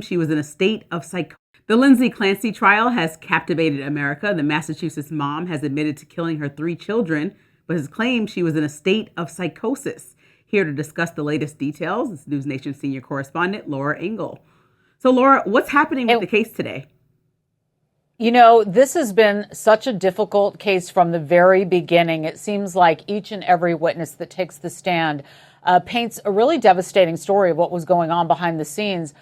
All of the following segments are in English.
She was in a state of psychosis. The Lindsay Clancy trial has captivated America. The Massachusetts mom has admitted to killing her 3 children, but has claimed she was in a state of psychosis. Here to discuss the latest details is News Nation senior correspondent Laura Engel. So, Laura, what's happening with the case today? You know, this has been such a difficult case from the very beginning. It seems like each and every witness that takes the stand paints a really devastating story of what was going on behind the scenes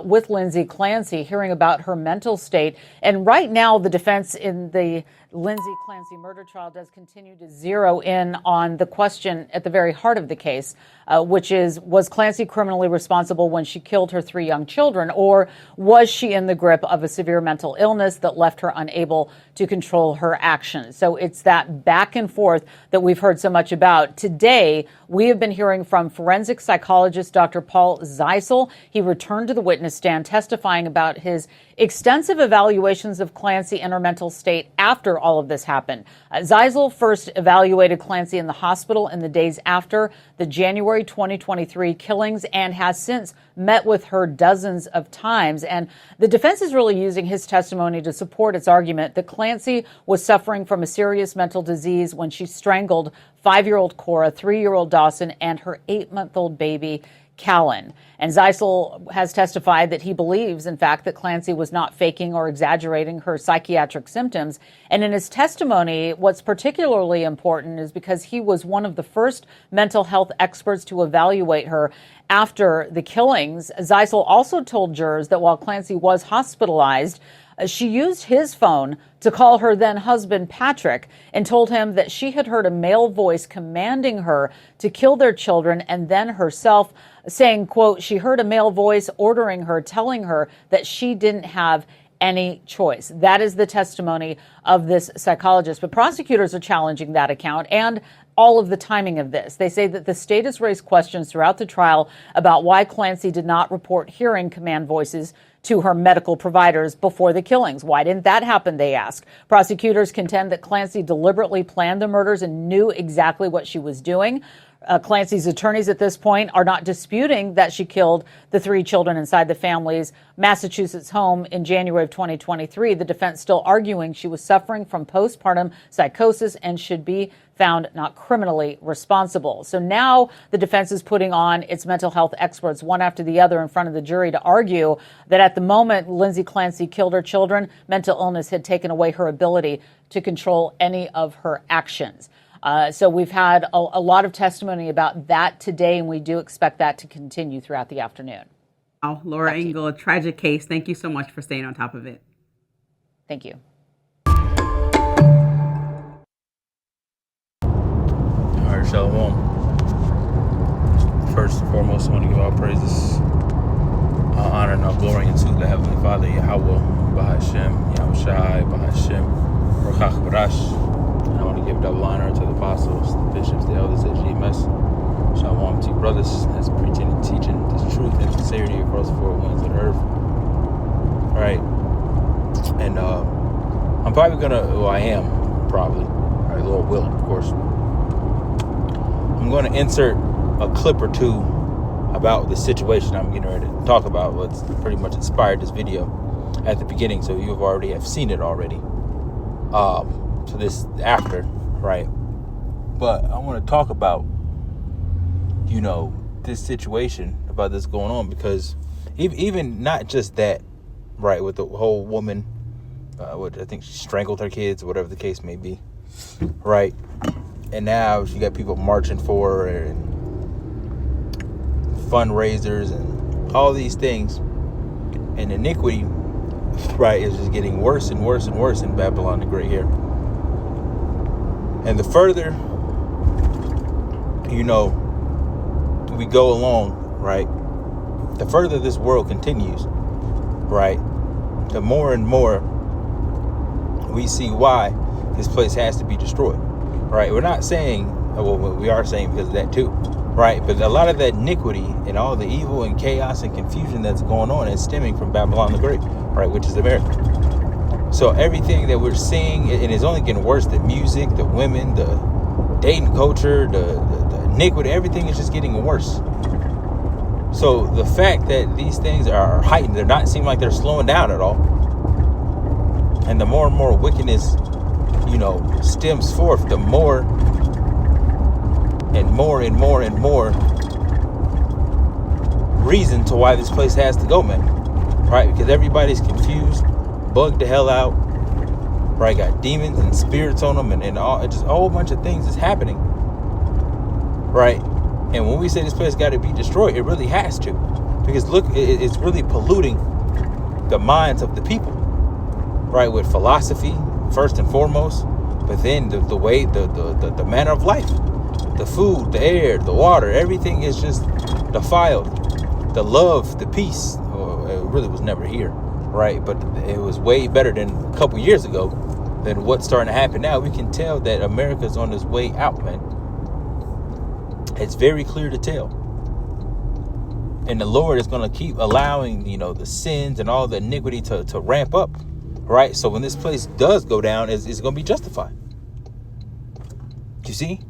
with Lindsay Clancy, hearing about her mental state. And right now, the defense in the Lindsay Clancy murder trial does continue to zero in on the question at the very heart of the case, which is, was Clancy criminally responsible when she killed her 3 young children, or was she in the grip of a severe mental illness that left her unable to control her actions? So it's that back and forth that we've heard so much about. Today, we have been hearing from forensic psychologist Dr. Paul Zeisel. He returned to the witness stand testifying about his extensive evaluations of Clancy and her mental state after all of this happened. Zeisel first evaluated Clancy in the hospital in the days after the January 2023 killings and has since met with her dozens of times. And the defense is really using his testimony to support its argument that Clancy was suffering from a serious mental disease when she strangled 5-year-old Cora, 3-year-old Dawson, and her 8-month-old baby, Callan. And Zeisel has testified that he believes, in fact, that Clancy was not faking or exaggerating her psychiatric symptoms. And in his testimony, what's particularly important is because he was one of the first mental health experts to evaluate her after the killings. Zeisel also told jurors that while Clancy was hospitalized, she used his phone to call her then husband, Patrick, and told him that she had heard a male voice commanding her to kill their children, and then herself saying, quote, she heard a male voice ordering her, telling her that she didn't have any choice. That is the testimony of this psychologist. But prosecutors are challenging that account and all of the timing of this. They say that the state has raised questions throughout the trial about why Clancy did not report hearing command voices to her medical providers before the killings. Why didn't that happen, they ask. Prosecutors contend that Clancy deliberately planned the murders and knew exactly what she was doing. Clancy's attorneys at this point are not disputing that she killed the 3 children inside the family's Massachusetts home in January of 2023. The defense still arguing she was suffering from postpartum psychosis and should be found not criminally responsible. So now the defense is putting on its mental health experts one after the other in front of the jury to argue that at the moment Lindsay Clancy killed her children, mental illness had taken away her ability to control any of her actions. So we've had a lot of testimony about that today, and we do expect that to continue throughout the afternoon. Oh, Laura Engel, a tragic case. Thank you so much for staying on top of it. Thank you. All right, Shalom. First and foremost, I want to give all praises, honor, and all glory unto the Heavenly Father, Yahweh, Bahashem, Yahushai, Bahashem, Ruchach Barash. I want to give double honor to the apostles, the bishops, the elders at GMS. Shalom to you brothers that's preaching and teaching the truth and sincerity across the 4 winds of the earth. All right. And I'm probably going to, well, I am probably, all right, Lord willing, of course. I'm going to insert a clip or 2 about the situation I'm getting ready to talk about. What's pretty much inspired this video at the beginning. So you have seen it already. So this after, right? But I want to talk about, this situation, about this going on, because even not just that, right, with the whole woman, which I think she strangled her kids, or whatever the case may be, right? And now she got people marching for her and fundraisers and all these things. And iniquity, right, is just getting worse and worse and worse in Babylon the Great here. And the further, we go along, right, the further this world continues, right, the more and more we see why this place has to be destroyed, right? We're not saying, well, we are saying because of that too, right? But a lot of that iniquity and all the evil and chaos and confusion that's going on is stemming from Babylon the Great, right, which is America. So everything that we're seeing, and it's only getting worse, the music, the women, the dating culture, the iniquity, everything is just getting worse. So the fact that these things are heightened, they're not seem like they're slowing down at all. And the more and more wickedness, stems forth, the more and more and more and more reason to why this place has to go, man. Right? Because everybody's confused, bugged the hell out. Right? Got demons and spirits on them, and all, just a whole bunch of things is happening. Right? And when we say this place got to be destroyed, it really has to. Because look, it's really polluting the minds of the people. Right? With philosophy, first and foremost. But then the way, the manner of life. The food, the air, the water, everything is just defiled. The love, the peace, it really was never here, right? But it was way better than a couple years ago than what's starting to happen now. We can tell that America's on its way out, man. It's very clear to tell. And the Lord is going to keep allowing, the sins and all the iniquity to ramp up, right? So when this place does go down, it's going to be justified. You see?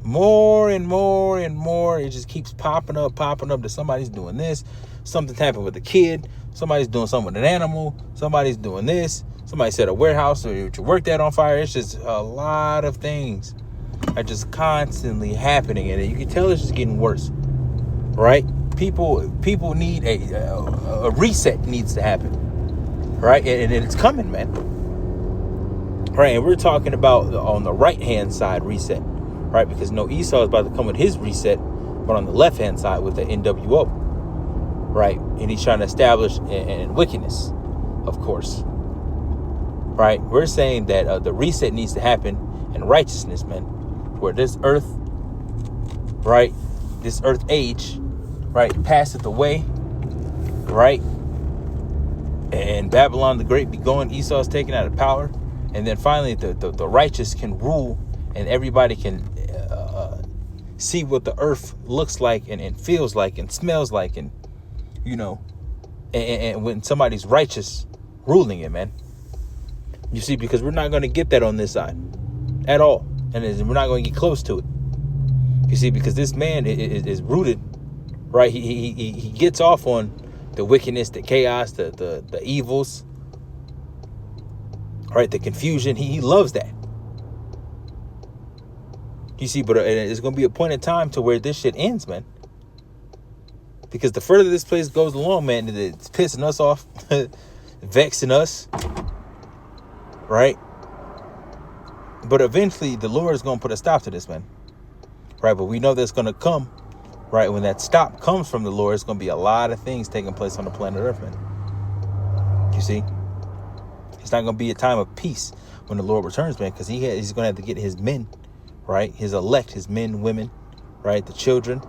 More and more and more, it just keeps popping up that somebody's doing this, something's happened with a kid, somebody's doing something with an animal, somebody's doing this, somebody set a warehouse or you worked at on fire. It's just a lot of things are just constantly happening, and you can tell it's just getting worse, right? People need a reset needs to happen, right? And it's coming, man. Right, and we're talking about on the right hand side reset. Right, because Esau is about to come with his reset, but on the left-hand side with the NWO. Right, and he's trying to establish in wickedness, of course. Right, we're saying that the reset needs to happen in righteousness, man. Where this earth, right, this earth age, right, passeth away, right, and Babylon the Great be going. Esau's taken out of power, and then finally the righteous can rule, and everybody can see what the earth looks like and feels like and smells like, and and when somebody's righteous ruling it, man. You see, because we're not going to get that on this side at all, and we're not going to get close to it. You see, because this man is rooted, right? He gets off on the wickedness, the chaos, the evils, right? The confusion. He loves that. You see, but it's going to be a point in time to where this shit ends, man. Because the further this place goes along, man, it's pissing us off, vexing us, right? But eventually, the Lord is going to put a stop to this, man. Right? But we know that's going to come, right? When that stop comes from the Lord, it's going to be a lot of things taking place on the planet Earth, man. You see? It's not going to be a time of peace when the Lord returns, man, because he's going to have to get his men, right? His elect, his men, women, right? The children,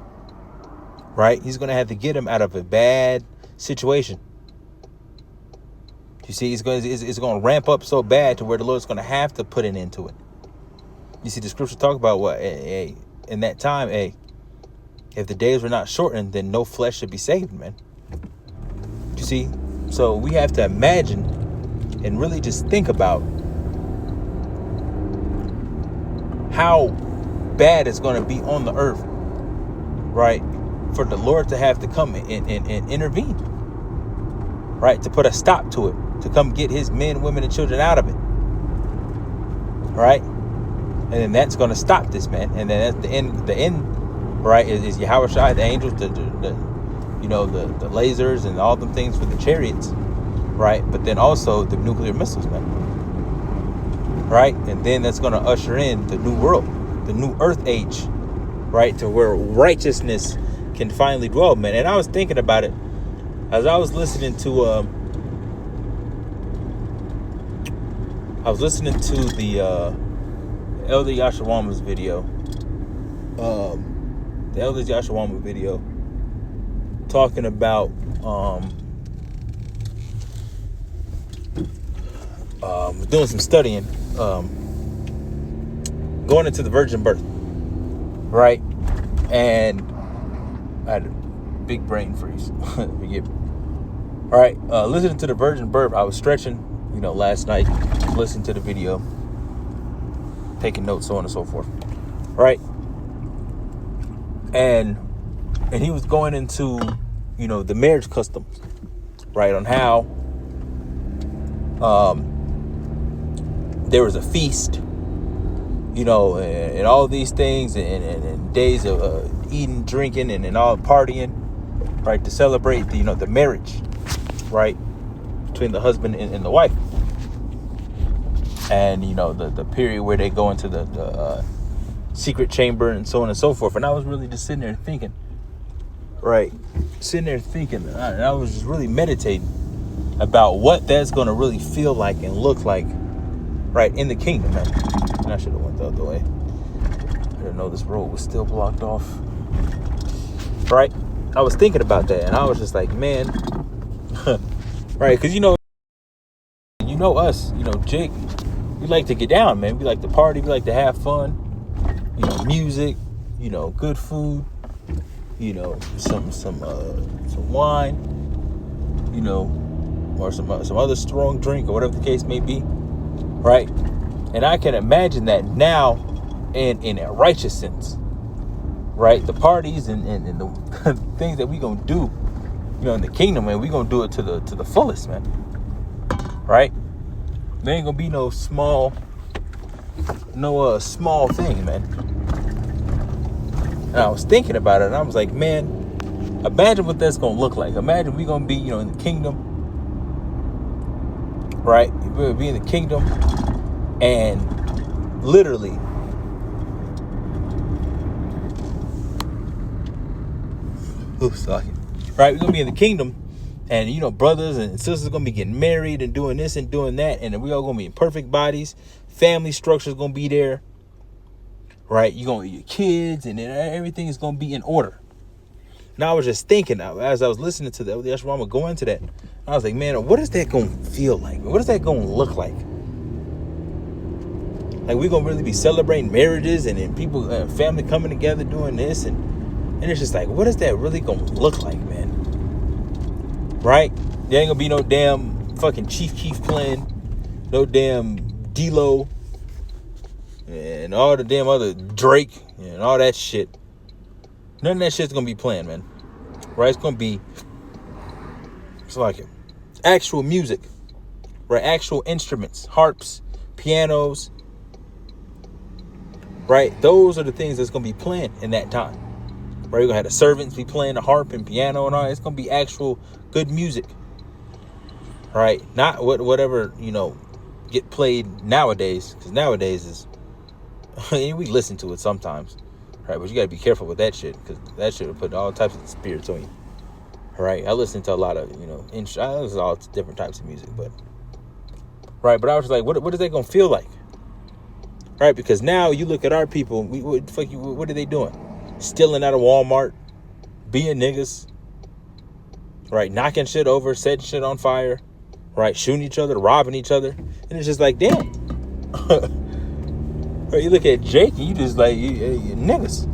right? He's going to have to get them out of a bad situation. You see, it's going to ramp up so bad to where the Lord's going to have to put an end to it. You see, the scripture talk about what? In that time, if the days were not shortened, then no flesh should be saved, man. You see? So we have to imagine and really just think about how bad it's going to be on the earth, right? For the Lord to have to come and intervene, right? To put a stop to it, to come get his men, women, and children out of it, right? And then that's going to stop this, man. And then at the end, right, is Yahweh Shai, the angels, the lasers and all them things for the chariots, right? But then also the nuclear missiles, man, right? And then that's going to usher in the new world, the new earth age, right? To where righteousness can finally dwell, man. And I was thinking about it as I was listening to the Elder Yashawama's video, the Elder Yashawama video, talking about doing some studying, going into the virgin birth, right? And I had a big brain freeze. Forgive me. All right, listening to the virgin birth, I was stretching, last night, listening to the video, taking notes, so on and so forth, right? And And he was going into, the marriage customs, right? On how there was a feast, and all these things, and days of eating, drinking, and all partying, right? To celebrate the marriage, right? Between the husband and the wife. And, the period where they go into the secret chamber and so on and so forth. And I was really just sitting there thinking, right? And I was just really meditating about what that's going to really feel like and look like, right, in the kingdom, man. And I should have went the other way. I didn't know this road was still blocked off. Right? I was thinking about that, and I was just like, man, right? Because, us, Jake, we like to get down, man. We like to party. We like to have fun. Music, good food, some wine, or some other strong drink or whatever the case may be, right? And I can imagine that now in a righteous sense, right? The parties and the things that we gonna do, in the kingdom, man, we gonna do it to the fullest, man, right? There ain't gonna be no small thing, man. And I was thinking about it, and I was like, man, imagine what that's gonna look like. Imagine we gonna be, in the kingdom, right? We'll be in the kingdom, and literally, right? We're gonna be in the kingdom, and brothers and sisters gonna be getting married and doing this and doing that, and we all gonna be in perfect bodies. Family structure is gonna be there, right? You're gonna your kids, and then everything is gonna be in order. Now I was just thinking, as I was listening to that, that's why I'm gonna go into that. I was like, man, what is that gonna feel like? What is that gonna look like? Like, we're gonna really be celebrating marriages, and then people, family coming together doing this, and it's just like, what is that really gonna look like, man? Right? There ain't gonna be no damn fucking Chief Keef playing, no damn D-Lo, and all the damn other Drake and all that shit. None of that shit's gonna be playing, man. Right? It's like actual music, right? Actual instruments, harps, pianos, right? Those are the things that's gonna be playing in that time. Right? You're gonna have the servants be playing the harp and piano and all that. It's gonna be actual good music. Right? Not whatever, get played nowadays, because nowadays is we listen to it sometimes, right? But you gotta be careful with that shit, because that shit will put all types of spirits on you. Right? I listen to a lot of, I listen to all different types of music, but right. But I was like, what is that gonna feel like? Right? Because now you look at our people, what are they doing? Stealing out of Walmart, being niggas, right? Knocking shit over, setting shit on fire, right? Shooting each other, robbing each other, and it's just like, damn. Right? You look at Jake, and you just like, you niggas.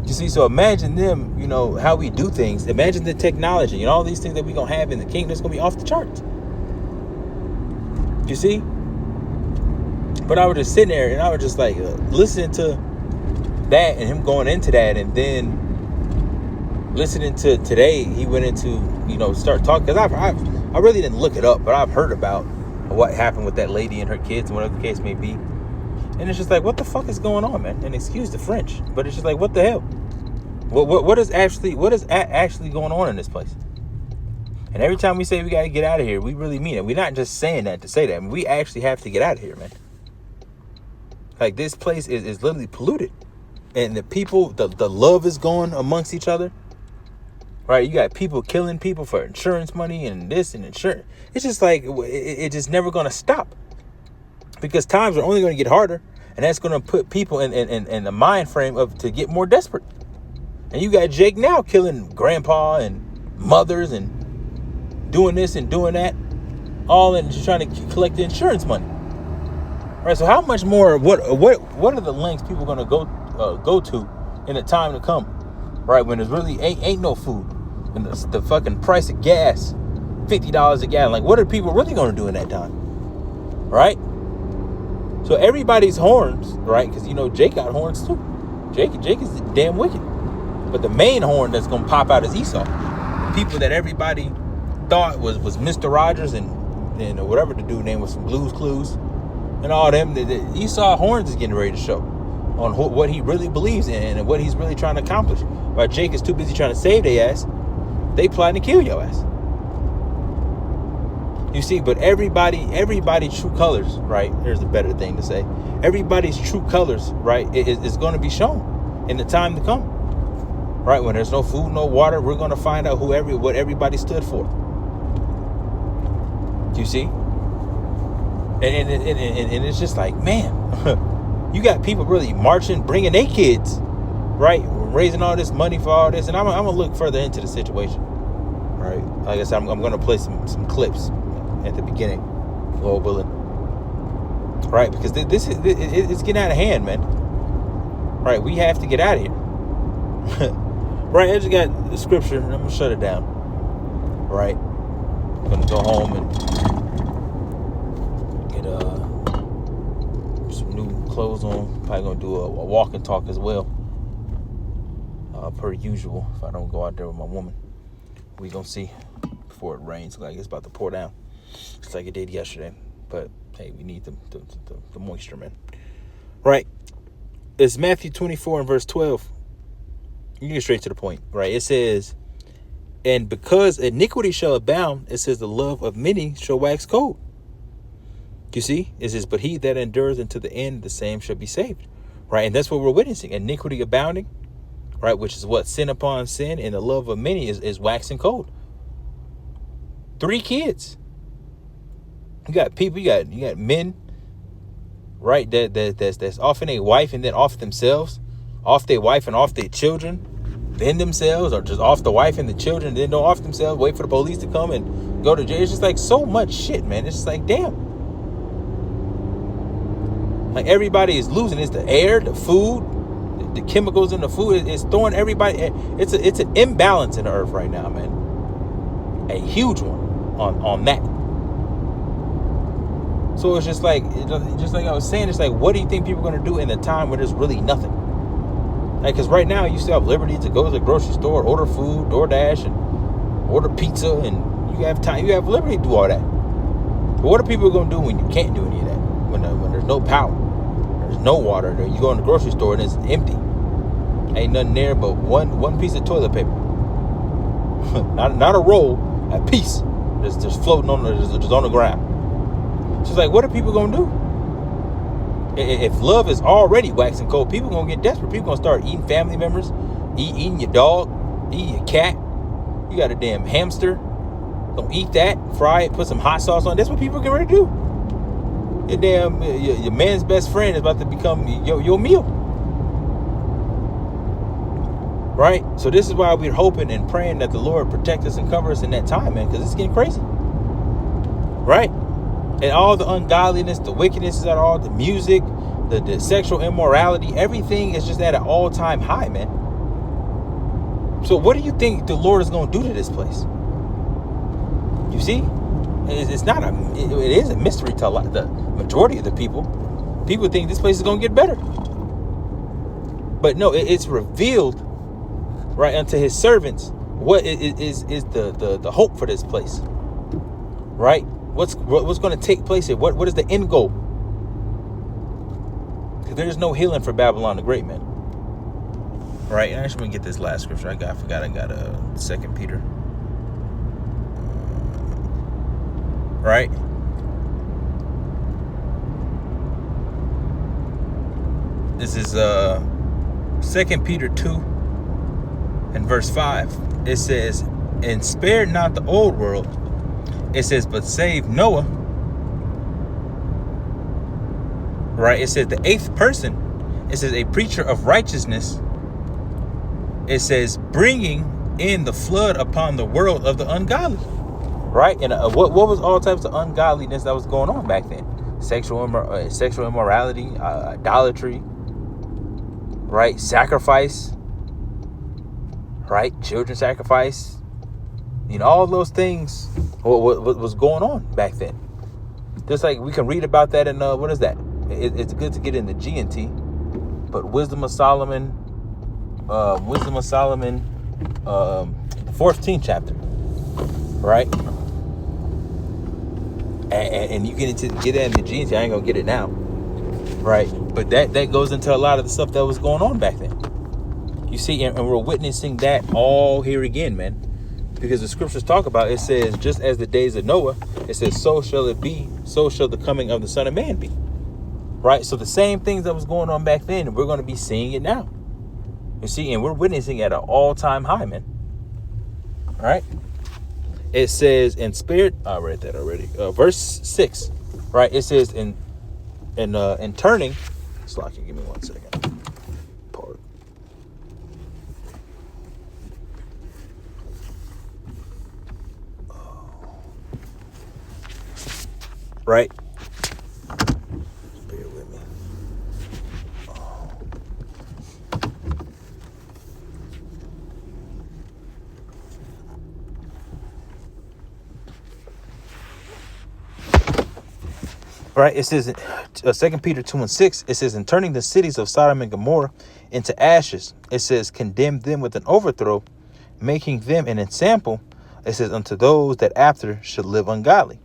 You see, so imagine them, how we do things. Imagine the technology and all these things that we gonna have in the kingdom. It's gonna be off the charts. You see? But I was just sitting there, and I was just like listening to that, and him going into that, and then listening to today, he went into, start talking, because I really didn't look it up, but I've heard about what happened with that lady and her kids and whatever the case may be. And it's just like, what the fuck is going on, man? And excuse the French, but it's just like, what the hell? What is actually going on in this place? And every time we say we got to get out of here, we really mean it. We're not just saying that to say that. I mean, we actually have to get out of here, man. Like, this place is literally polluted. And the people, the love is gone amongst each other. Right? You got people killing people for insurance money and this and insurance. It's just like, it's just never going to stop. Because times are only going to get harder. And that's going to put people in the mind frame of to get more desperate. And you got Jake now killing grandpa and mothers and doing this and doing that. All in just trying to collect the insurance money. Right? So how much more, what are the lengths people going to go to in the time to come? Right? When there's really ain't no food. And the fucking price of gas, $50 a gallon. Like, what are people really going to do in that time? Right? So everybody's horns, right? Because, Jake got horns too. Jake is damn wicked. But the main horn that's going to pop out is Esau. The people that everybody thought was Mr. Rogers and whatever the dude name was, some Blues Clues and all them. The Esau horns is getting ready to show on what he really believes in and what he's really trying to accomplish. While Jake is too busy trying to save their ass, they plotting to kill your ass. You see, but everybody's true colors, right? Here's a better thing to say. Everybody's true colors, right, is going to be shown in the time to come. Right? When there's no food, no water, we're going to find out what everybody stood for. Do you see? And it's just like, man, you got people really marching, bringing their kids, right? Raising all this money for all this. And I'm going to look further into the situation, right? Like I said, I'm going to play some clips at the beginning, Lord willing. Right? Because it's getting out of hand, man. Right? We have to get out of here. Right? I just got the scripture, and I'm going to shut it down. Right? I'm going to go home and get some new clothes on. Probably going to do a walk and talk as well. Per usual, if I don't go out there with my woman. We going to see before it rains. Like it's about to pour down. Just like it did yesterday. But, hey, we need the moisture, man. Right? It's Matthew 24 and verse 12. You get straight to the point, right? It says, and because iniquity shall abound, it says the love of many shall wax cold. You see? It says, but he that endures unto the end, the same shall be saved. Right? And that's what we're witnessing. Iniquity abounding, right? Which is what? Sin upon sin, and the love of many is waxing cold. 3 kids. You got people, you got men, right? That's offing a wife and then off themselves, off their wife and off their children, then themselves, or just off the wife and the children, and then don't off themselves, wait for the police to come and go to jail. It's just like so much shit, man. It's just like, damn. Like everybody is losing. It's the air, the food, the chemicals in the food. It's throwing everybody. It's an imbalance in the earth right now, man. A huge one on that. So it's just like I was saying, it's like, what do you think people are going to do in a time where there's really nothing? Like, because right now you still have liberty to go to the grocery store, order food, DoorDash, and order pizza, and you have time, you have liberty to do all that. But what are people going to do when you can't do any of that? When there's no power, there's no water, you go in the grocery store and it's empty. Ain't nothing there but one piece of toilet paper. not a roll, a piece. Just floating on the ground. So it's like, what are people going to do? If love is already waxing cold, people going to get desperate. People going to start eating family members, eating your dog, eating your cat. You got a damn hamster. Don't eat that. Fry it. Put some hot sauce on. That's what people get ready to do. Your man's best friend is about to become your meal. Right? So this is why we're hoping and praying that the Lord protect us and cover us in that time, man, because it's getting crazy. Right? And all the ungodliness, the wickedness is at all, the music, the sexual immorality, everything is just at an all-time high, man. So what do you think the Lord is going to do to this place? You see? It is a mystery to the majority of the people. People think this place is going to get better. But no, it's revealed, right, unto his servants what is the hope for this place. Right? What's going to take place here? What is the end goal? Because there's no healing for Babylon the Great, man. Right? And I actually want to get this last scripture. I forgot I got 2 Peter. Right? This is 2 Peter 2 and verse 5. It says, and spare not the old world. It says, but save Noah. Right? It says the 8th person. It says a preacher of righteousness. It says bringing in the flood upon the world of the ungodly. Right? And what was all types of ungodliness that was going on back then? Sexual immorality, idolatry, right? Sacrifice, right? Children sacrifice. You know, all those things. What was going on back then? Just like we can read about that in what is that? It's good to get in the G&T, but Wisdom of Solomon, Wisdom of Solomon, the 14th chapter, right? And you get that in the genes. I ain't gonna get it now, right? But that goes into a lot of the stuff that was going on back then. You see, and we're witnessing that all here again, man. Because the scriptures talk about, it says, just as the days of Noah, it says, so shall it be, so shall the coming of the Son of Man be. Right? So the same things that was going on back then, we're going to be seeing it now. You see, and we're witnessing at an all-time high, man. All right? It says in spirit, I read that already. Verse 6, right? It says in turning, Slocky, give me 1 second. Pardon. Right? Bear with me. Right, it says 2 Peter 2:6, it says, in turning the cities of Sodom and Gomorrah into ashes, it says, condemn them with an overthrow, making them an ensample, it says, unto those that after should live ungodly,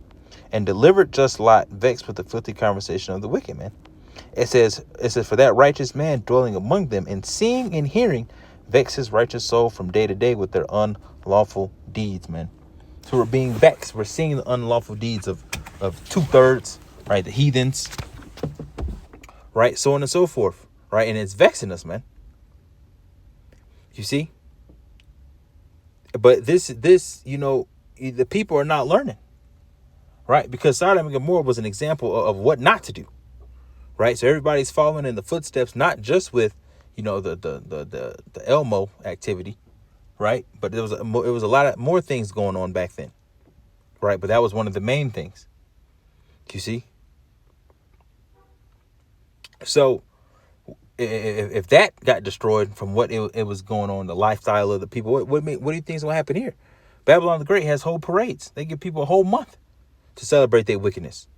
and delivered just Lot, vexed with the filthy conversation of the wicked man. It says, for that righteous man dwelling among them, and seeing and hearing, vex his righteous soul from day to day with their unlawful deeds, man. So we're being vexed. We're seeing the unlawful deeds of 2/3, right? The heathens, right? So on and so forth, right? And it's vexing us, man. You see? But this, the people are not learning, right? Because Sodom and Gomorrah was an example of what not to do, right? So everybody's following in the footsteps, not just with, the Elmo activity, right? But it was a lot of more things going on back then, right? But that was one of the main things. You see? So if that got destroyed from what it was going on, the lifestyle of the people, what do you think is going to happen here? Babylon the Great has whole parades. They give people a whole month to celebrate their wickedness.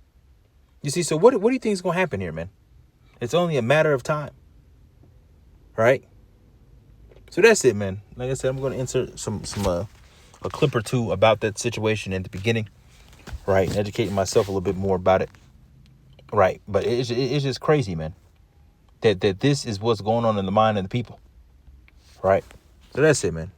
You see, so what do you think is going to happen here, man? It's only a matter of time, right? So that's it, man. Like I said, I'm going to insert a clip or two about that situation in the beginning, right? Educating myself a little bit more about it, right? But it's just crazy, man. That this is what's going on in the mind of the people, right? So that's it, man.